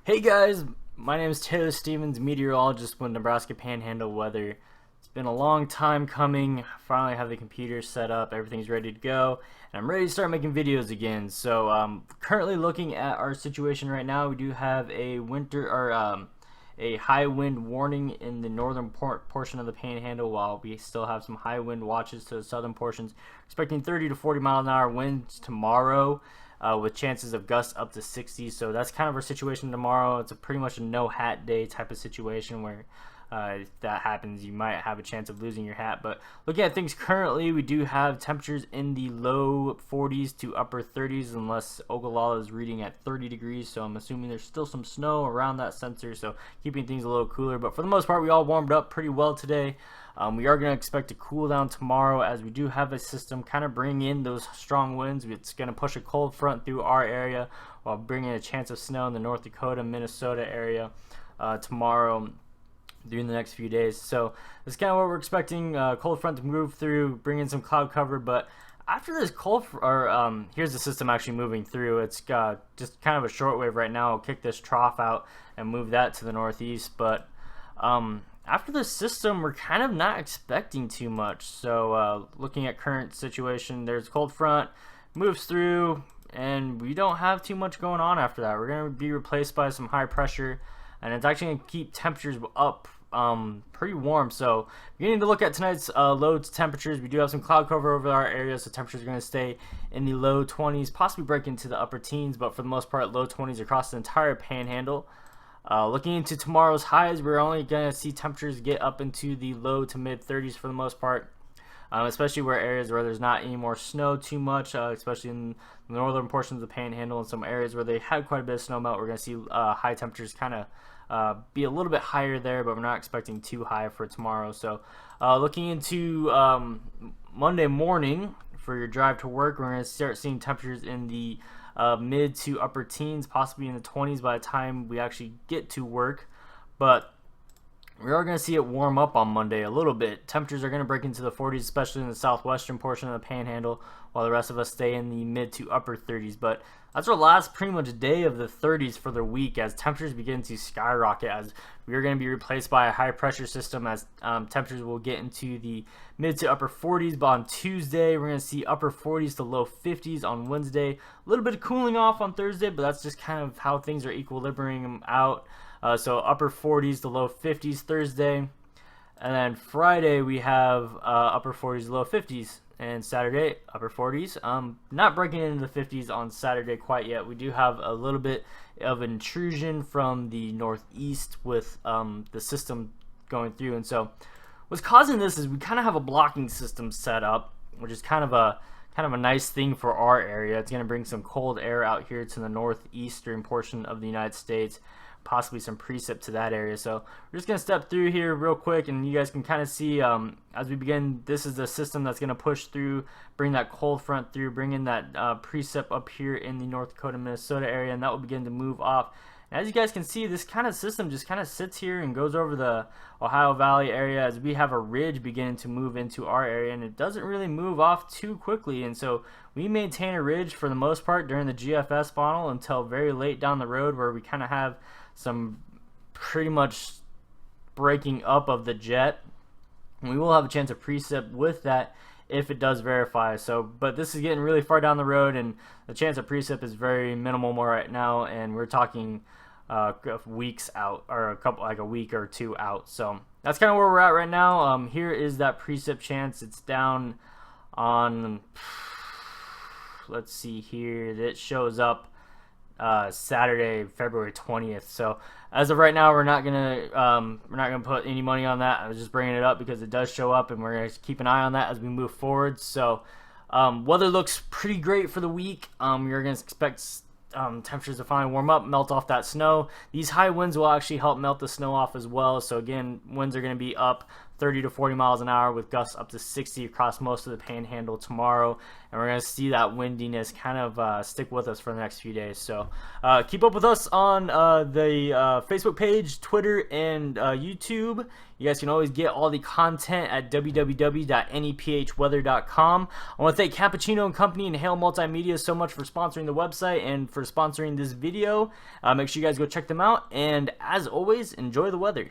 Hey guys, my name is Taylor Stevens, meteorologist with Nebraska Panhandle Weather. It's been a long time coming. Finally have the computer set up, everything's ready to go, and I'm ready to start making videos again. So currently looking at our situation right now, we do have a a high wind warning in the northern portion of the Panhandle, while we still have some high wind watches to the southern portions. Expecting 30 to 40 mile an hour winds tomorrow, with chances of gusts up to 60. So that's kind of our situation tomorrow. It's pretty much a no hat day type of situation where if that happens, you might have a chance of losing your hat. But looking at things currently, we do have temperatures in the low 40s to upper 30s, unless Ogallala is reading at 30 degrees. So I'm assuming there's still some snow around that sensor, so keeping things a little cooler. But for the most part, we all warmed up pretty well today. We are going to expect a cool down tomorrow, as we do have a system kind of bring in those strong winds. It's going to push a cold front through our area while bringing a chance of snow in the North Dakota, Minnesota area tomorrow during the next few days. So that's kind of what we're expecting. Cold front to move through, bring in some cloud cover. But after this here's the system actually moving through. It's just kind of a shortwave right now. I'll kick this trough out and move that to the northeast. But after this system, we're kind of not expecting too much. So looking at current situation, there's cold front, moves through, and we don't have too much going on after that. We're going to be replaced by some high pressure, and it's actually going to keep temperatures up pretty warm. So beginning to look at tonight's loads temperatures, we do have some cloud cover over our area, so temperatures are going to stay in the low 20s, possibly break into the upper teens, but for the most part, low 20s across the entire Panhandle. Looking into tomorrow's highs, we're only going to see temperatures get up into the low to mid 30s for the most part, especially where areas where there's not any more snow too much, especially in the northern portions of the Panhandle and some areas where they had quite a bit of snow melt. We're going to see high temperatures kind of be a little bit higher there, but we're not expecting too high for tomorrow. So looking into Monday morning for your drive to work, we're going to start seeing temperatures in the mid to upper teens, possibly in the 20s by the time we actually get to work. But we are going to see it warm up on Monday a little bit. Temperatures are going to break into the 40s, especially in the southwestern portion of the Panhandle, while the rest of us stay in the mid to upper 30s. But that's our last pretty much day of the 30s for the week, as temperatures begin to skyrocket, as we are going to be replaced by a high pressure system, as temperatures will get into the mid to upper 40s. But on Tuesday, we're going to see upper 40s to low 50s on Wednesday. A little bit of cooling off on Thursday, but that's just kind of how things are equilibrating out. So upper 40s to low 50s Thursday, and then Friday we have upper 40s to low 50s, and Saturday upper 40s. Not breaking into the 50s on Saturday quite yet. We do have a little bit of intrusion from the northeast with the system going through, and so what's causing this is we kind of have a blocking system set up, which is kind of a nice thing for our area. It's going to bring some cold air out here to the northeastern portion of the United States, possibly some precip to that area. So we're just going to step through here real quick, and you guys can kind of see as we begin, this is the system that's going to push through, bring that cold front through, bring in that precip up here in the North Dakota, Minnesota area, and that will begin to move off. And as you guys can see, this kind of system just kind of sits here and goes over the Ohio Valley area, as we have a ridge beginning to move into our area, and it doesn't really move off too quickly. And so we maintain a ridge for the most part during the GFS model until very late down the road, where we kind of have some pretty much breaking up of the jet. And we will have a chance of precip with that if it does verify. So, but this is getting really far down the road, and the chance of precip is very minimal more right now, and we're talking weeks out, or a week or two out. So that's kind of where we're at right now. Here is that precip chance. It's down on, let's see here, it shows up Saturday, February 20th. So as of right now, we're not gonna put any money on that. I was just bringing it up because it does show up, and we're gonna keep an eye on that as we move forward. So weather looks pretty great for the week. You're gonna expect temperatures to finally warm up, melt off that snow. These high winds will actually help melt the snow off as well. So again, winds are going to be up 30 to 40 miles an hour with gusts up to 60 across most of the Panhandle tomorrow, and we're going to see that windiness kind of stick with us for the next few days. So keep up with us on the Facebook page, Twitter, and YouTube. You guys can always get all the content at www.nephweather.com. I want to thank Cappuccino and Company and Hale Multimedia so much for sponsoring the website and for sponsoring this video. Make sure you guys go check them out, and as always, enjoy the weather.